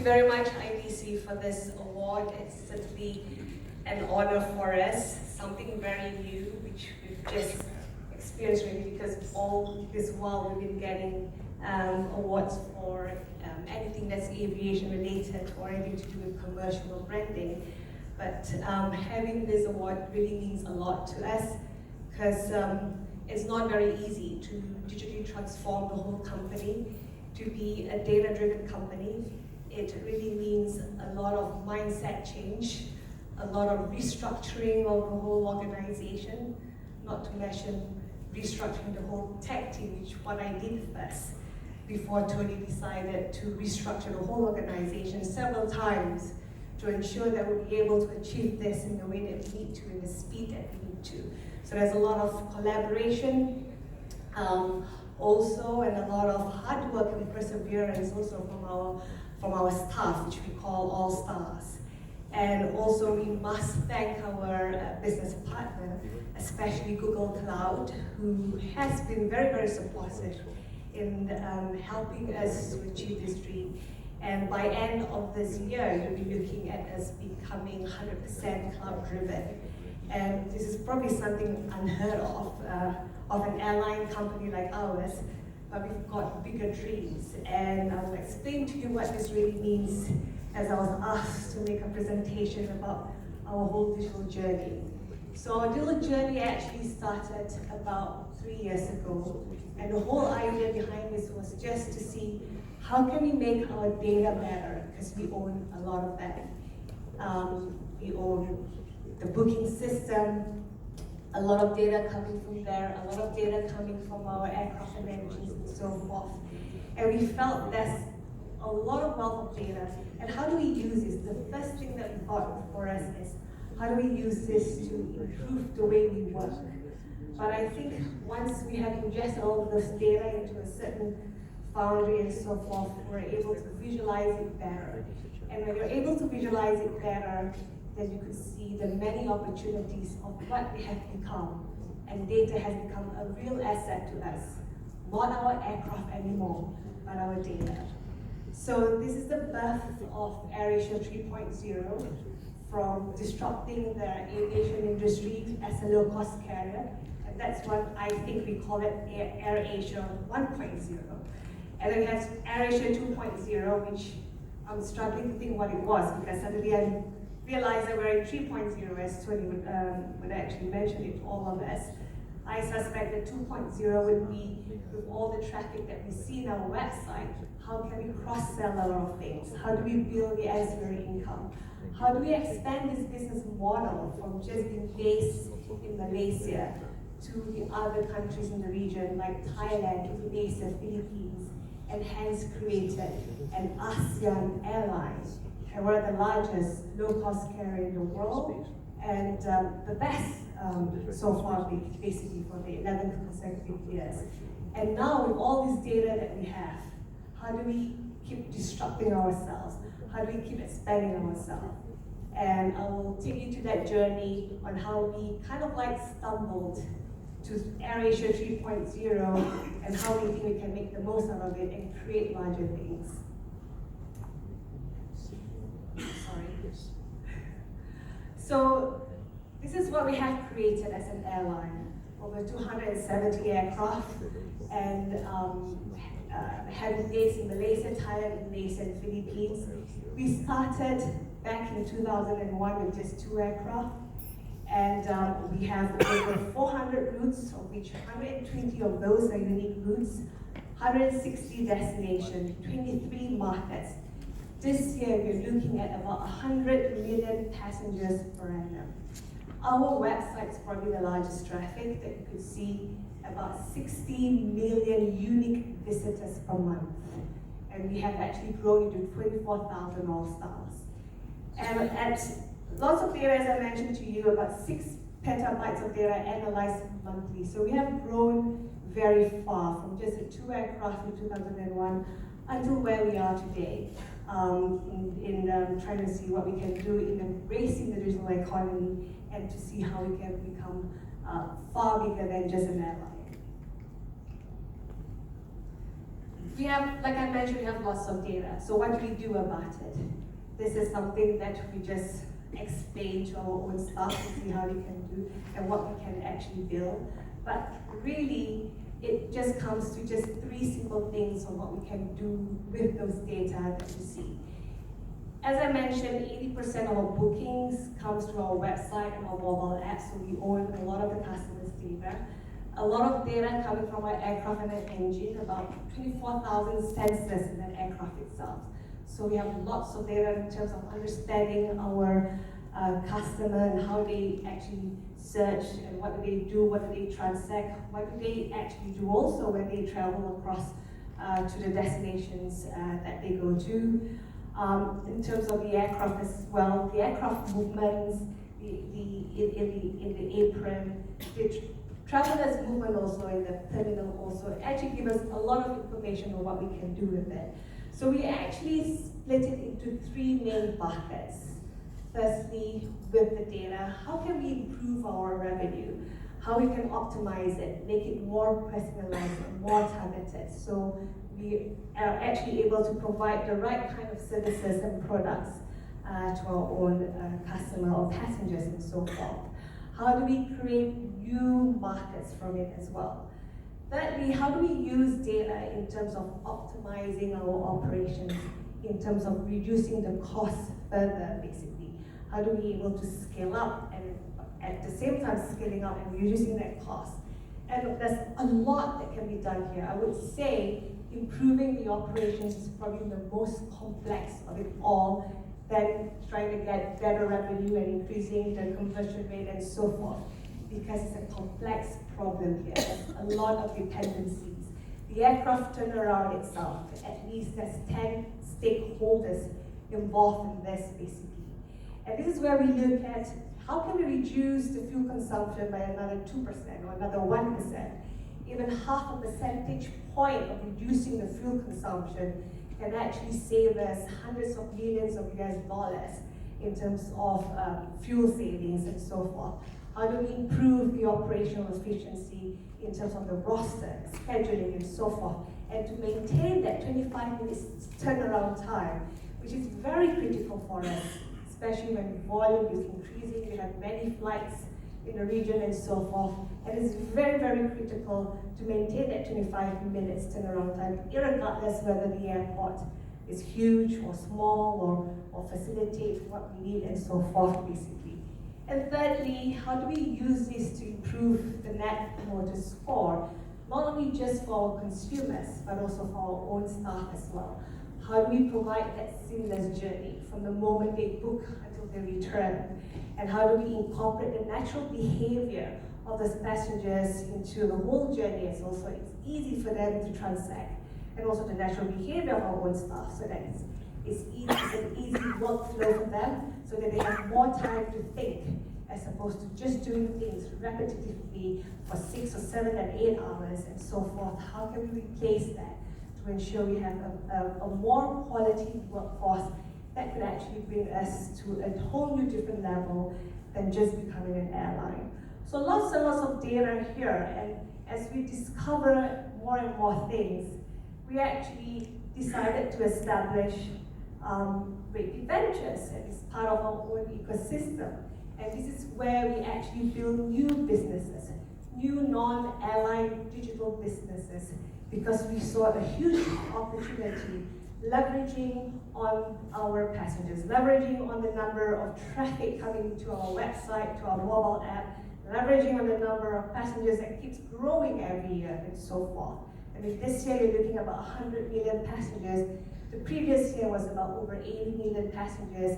very much, IDC, for this award. It's certainly an honor for us, something very new, which we've just experienced really, because all this while we've been getting awards for anything that's aviation related or anything to do with commercial or branding. But having this award really means a lot to us, because it's not very easy to digitally transform the whole company to be a data-driven company. It really means a lot of mindset change, a lot of restructuring of the whole organization, not to mention restructuring the whole tech team, which what I did first, before Tony decided to restructure the whole organization several times to ensure that we'll be able to achieve this in the way that we need to, in the speed that we need to. So there's a lot of collaboration, also, and a lot of hard work and perseverance also from our staff, which we call All Stars. And also we must thank our business partner, especially Google Cloud, who has been very, very supportive in helping us to achieve this dream. And by end of this year, you'll be looking at us becoming 100% cloud driven. And this is probably something unheard of an airline company like ours, but we've got bigger dreams. And I will explain to you what this really means as I was asked to make a presentation about our whole digital journey. So our digital journey actually started about 3 years ago, and the whole idea behind this was just to see how can we make our data better, because we own a lot of that. We own the booking system, a lot of data coming from there, a lot of data coming from our aircraft and engines and so forth. And we felt there's a lot of wealth of data. And how do we use this? The first thing that we thought for us is, how do we use this to improve the way we work? But I think once we have ingested all of this data into a certain foundry and so forth, we're able to visualize it better. And when you're able to visualize it better, then you could see the many opportunities of what we have become. And data has become a real asset to us. Not our aircraft anymore, but our data. So this is the birth of AirAsia 3.0, from disrupting the aviation industry as a low-cost carrier. And that's what I think we call it AirAsia 1.0. And then we have AirAsia 2.0, which I'm struggling to think what it was, because suddenly I realized that we're in 3.0, as Tony would actually mention it, all of us. I suspect that 2.0 would be, with all the traffic that we see in our website, how can we cross-sell a lot of things? How do we build the ancillary income? How do we expand this business model from just being based in Malaysia to the other countries in the region, like Thailand, Indonesia, Philippines, and hence created an ASEAN airline. And we're the largest low-cost carrier in the world, and the best so far, basically for the 11th consecutive years. And now with all this data that we have, how do we keep disrupting ourselves? How do we keep expanding ourselves? And I will take you to that journey on how we kind of like stumbled to AirAsia 3.0 and how we think we can make the most out of it and create larger things. So this is what we have created as an airline. Over 270 aircraft, and having base in Malaysia, Thailand, Indonesia, and Philippines. We started back in 2001 with just 2 aircraft, and we have over 400 routes, of which 120 of those are unique routes, 160 destinations, 23 markets. This year, we're looking at about 100 million passengers per annum. Our website is probably the largest traffic that you could see, about 60 million unique visitors per month. And we have actually grown into 24,000 All-Stars. And at lots of data, as I mentioned to you, about 6 petabytes of data analyzed monthly. So we have grown very far from just a 2 aircraft in 2001 until where we are today. In trying to see what we can do in embracing the digital economy and to see how we can become far bigger than just an airline. we have, like I mentioned, we have lots of data. So what do we do about it? This is something that we just explain to our own staff to see how they can do and what we can actually build. But really, it just comes to just 3 simple things on what we can do with those data that you see. As I mentioned, 80% of our bookings comes through our website and our mobile app, so we own a lot of the customers' data. A lot of data coming from our aircraft and our engine, about 24,000 sensors in that aircraft itself. So we have lots of data in terms of understanding our customer and how they actually search and what do they do, what do they transact, what do they actually do also when they travel across to the destinations that they go to. In terms of the aircraft as well, the aircraft movements, in the apron, the travelers' movement also in the terminal also actually give us a lot of information on what we can do with it. So we actually split it into 3 main buckets. Firstly, with the data, how can we improve our revenue? How we can optimize it, make it more personalized and more targeted. So we are actually able to provide the right kind of services and products to our own customer or passengers and so forth. How do we create new markets from it as well? Thirdly, how do we use data in terms of optimizing our operations, in terms of reducing the costs further, basically? How do we be able to scale up and at the same time scaling up and reducing that cost? And there's a lot that can be done here. I would say improving the operations is probably the most complex of it all, than trying to get better revenue and increasing the conversion rate and so forth, because it's a complex problem here. There's a lot of dependencies. The aircraft turnaround itself, at least there's 10 stakeholders involved in this basically. And this is where we look at how can we reduce the fuel consumption by another 2% or another 1%. Even half a percentage point of reducing the fuel consumption can actually save us hundreds of millions of US dollars in terms of fuel savings and so forth. How do we improve the operational efficiency in terms of the roster, scheduling, and so forth, and to maintain that 25 minutes turnaround time, which is very critical for us, especially when volume is increasing. We have many flights in the region and so forth, and it's very, very critical to maintain that 25 minutes turnaround time, irregardless whether the airport is huge or small or facilitate what we need and so forth, basically. And thirdly, how do we use this to improve the Net Promoter Score, not only just for our consumers, but also for our own staff as well? How do we provide that seamless journey from the moment they book until they return? And how do we incorporate the natural behavior of those passengers into the whole journey as well, so it's easy for them to transact, and also the natural behavior of our own staff, so that it's an easy workflow for them, so that they have more time to think, as opposed to just doing things repetitively for 6 or 7 and 8 hours and so forth. How can we replace that to ensure we have a more quality workforce that could actually bring us to a whole new different level than just becoming an airline? So lots and lots of data here, and as we discover more and more things, we actually decided to establish Great Ventures as part of our own ecosystem. And this is where we actually build new businesses, new non-airline digital businesses, because we saw a huge opportunity leveraging on our passengers, leveraging on the number of traffic coming to our website, to our mobile app, leveraging on the number of passengers that keeps growing every year and so forth. I mean, this year we're looking at about 100 million passengers. The previous year was about over 80 million passengers.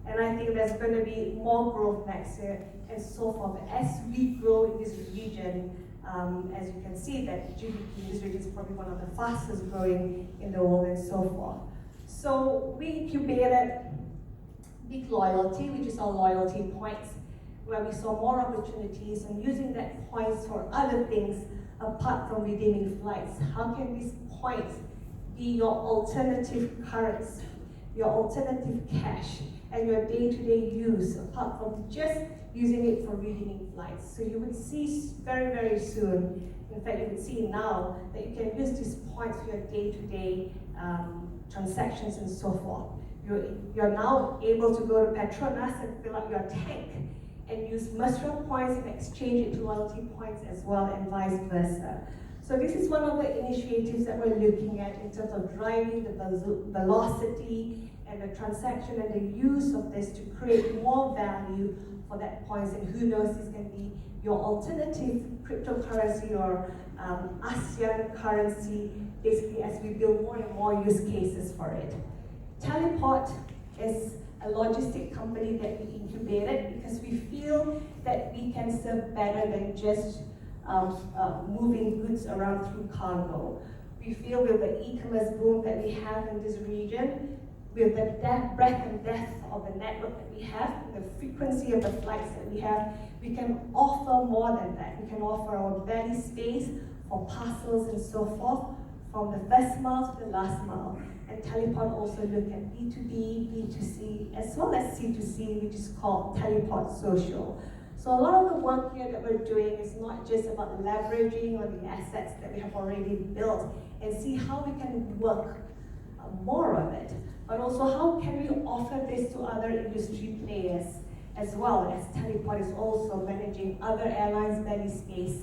And I think there's going to be more growth next year and so forth. As we grow in this region, as you can see, that GDP in this region is probably one of the fastest growing in the world and so forth. So we incubated Big Loyalty, which is our loyalty points, where we saw more opportunities and using that points for other things apart from redeeming flights. How can these points be your alternative currency your alternative cache, and your day-to-day use, apart from just using it for redeeming flights. So you would see very, very soon, in fact you would see now, that you can use these points for your day-to-day transactions and so forth. You're now able to go to Petronas and fill up your tank and use Mesra points and exchange it to loyalty points as well, and vice versa. So this is one of the initiatives that we're looking at in terms of driving the velocity and the transaction and the use of this to create more value for that points. And who knows, this can be your alternative cryptocurrency or ASEAN currency, basically as we build more and more use cases for it. Teleport is a logistic company that we incubated because we feel that we can serve better than just moving goods around through cargo. We feel with the e-commerce boom that we have in this region, with the breadth and depth of the network that we have, the frequency of the flights that we have, we can offer more than that. We can offer our belly space for parcels and so forth, from the first mile to the last mile. And Teleport also look at B2B, B2C, as well as C2C, which is called Teleport Social. So a lot of the work here that we're doing is not just about leveraging on the assets that we have already built and see how we can work more of it, but also how can we offer this to other industry players as well, as Teleport is also managing other airlines' belly space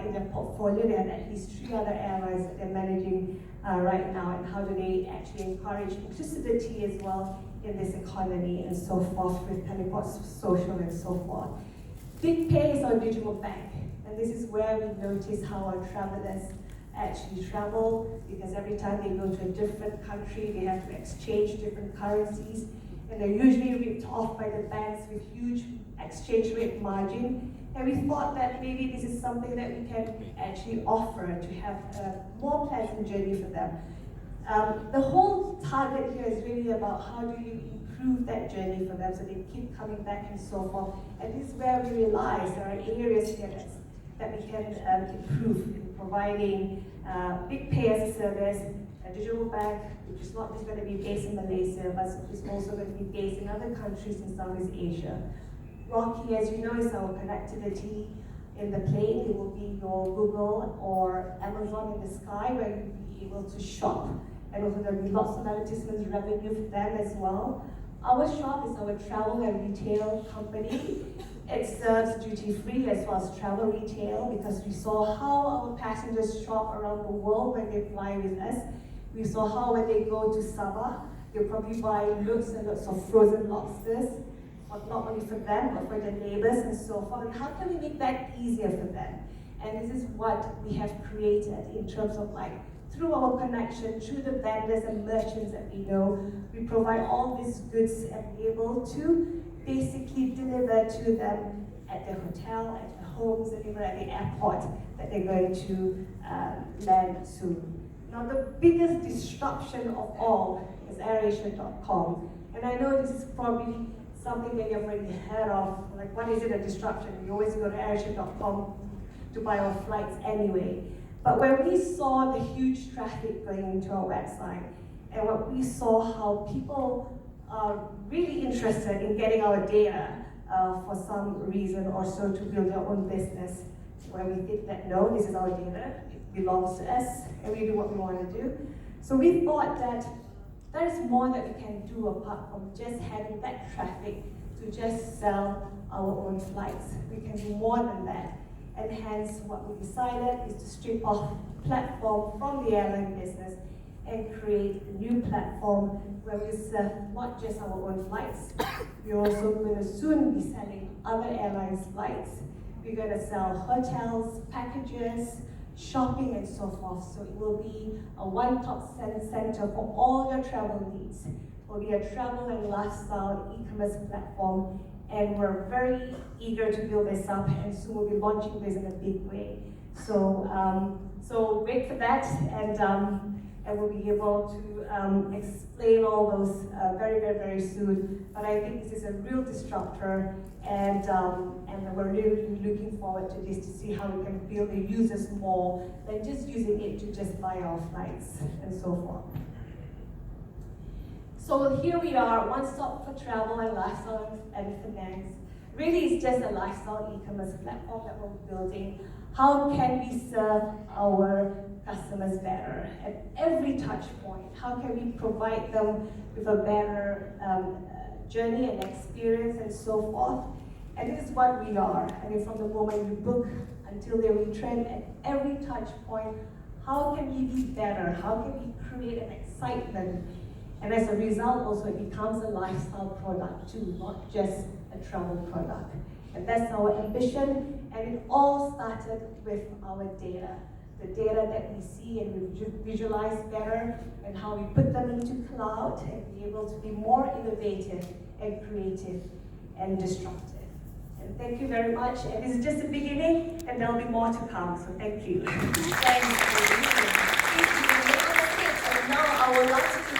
in their portfolio. They have at least 3 other airlines that they're managing right now, and how do they actually encourage inclusivity as well in this economy and so forth with Teleport Social and so forth. Big Pay is our digital bank, and this is where we notice how our travelers actually travel, because every time they go to a different country, they have to exchange different currencies, and they're usually ripped off by the banks with huge exchange rate margin. And we thought that maybe this is something that we can actually offer to have a more pleasant journey for them. The whole target here is really about how do you improve that journey for them so they keep coming back and so forth. And this is where we realize there are areas here that we can improve in providing Big Pay as a service, a digital bank, which is not just going to be based in Malaysia, but it's also going to be based in other countries in Southeast Asia. Rocky, as you know, is our connectivity in the plane. It will be your Google or Amazon in the sky, where you'll be able to shop. And also there'll be lots of advertisements revenue for them as well. Our shop is our travel and retail company. It serves duty-free as well as travel retail, because we saw how our passengers shop around the world when they fly with us. We saw how when they go to Sabah, they'll probably buy loads and loads of frozen lobsters, not only for them, but for their neighbors and so forth. And how can we make that easier for them? And this is what we have created in terms of through our connection, through the vendors and merchants that we know, we provide all these goods and be able to basically deliver to them at their hotel, at their homes, and even at the airport that they're going to land soon. Now, the biggest disruption of all is AirAsia.com. And I know this is probably something that you've already heard of, what is it, a disruption? We always go to AirAsia.com to buy our flights anyway. But when we saw the huge traffic going into our website, and when we saw how people are really interested in getting our data for some reason or so to build their own business, where we think that no, this is our data, it belongs to us, and we do what we want to do. So we thought that there is more that we can do apart from just having that traffic to just sell our own flights. We can do more than that. And hence, what we decided is to strip off platform from the airline business and create a new platform where we serve not just our own flights. We're also going to soon be selling other airlines' flights. We're going to sell hotels, packages, shopping, and so forth. So it will be a one-stop center for all your travel needs. It will be a travel and lifestyle e-commerce platform. And we're very eager to build this up, and soon we'll be launching this in a big way. So, so wait for that, and we'll be able to explain all those very, very, very soon. But I think this is a real disruptor, and we're really looking forward to this to see how we can build the users more than just using it to just buy our flights and so forth. So here we are, one stop for travel and lifestyle and finance. Really, it's just a lifestyle e-commerce platform that we're building. How can we serve our customers better at every touch point? How can we provide them with a better journey and experience and so forth? And this is what we are. I mean, from the moment you book until they return, at every touch point, how can we be better? How can we create an excitement? And as a result, also it becomes a lifestyle product too, not just a travel product. And that's our ambition, and it all started with our data. The data that we see and we visualize better, and how we put them into cloud and be able to be more innovative and creative and disruptive. And thank you very much. And this is just the beginning, and there'll be more to come. So thank you. Thank you. And now I would like to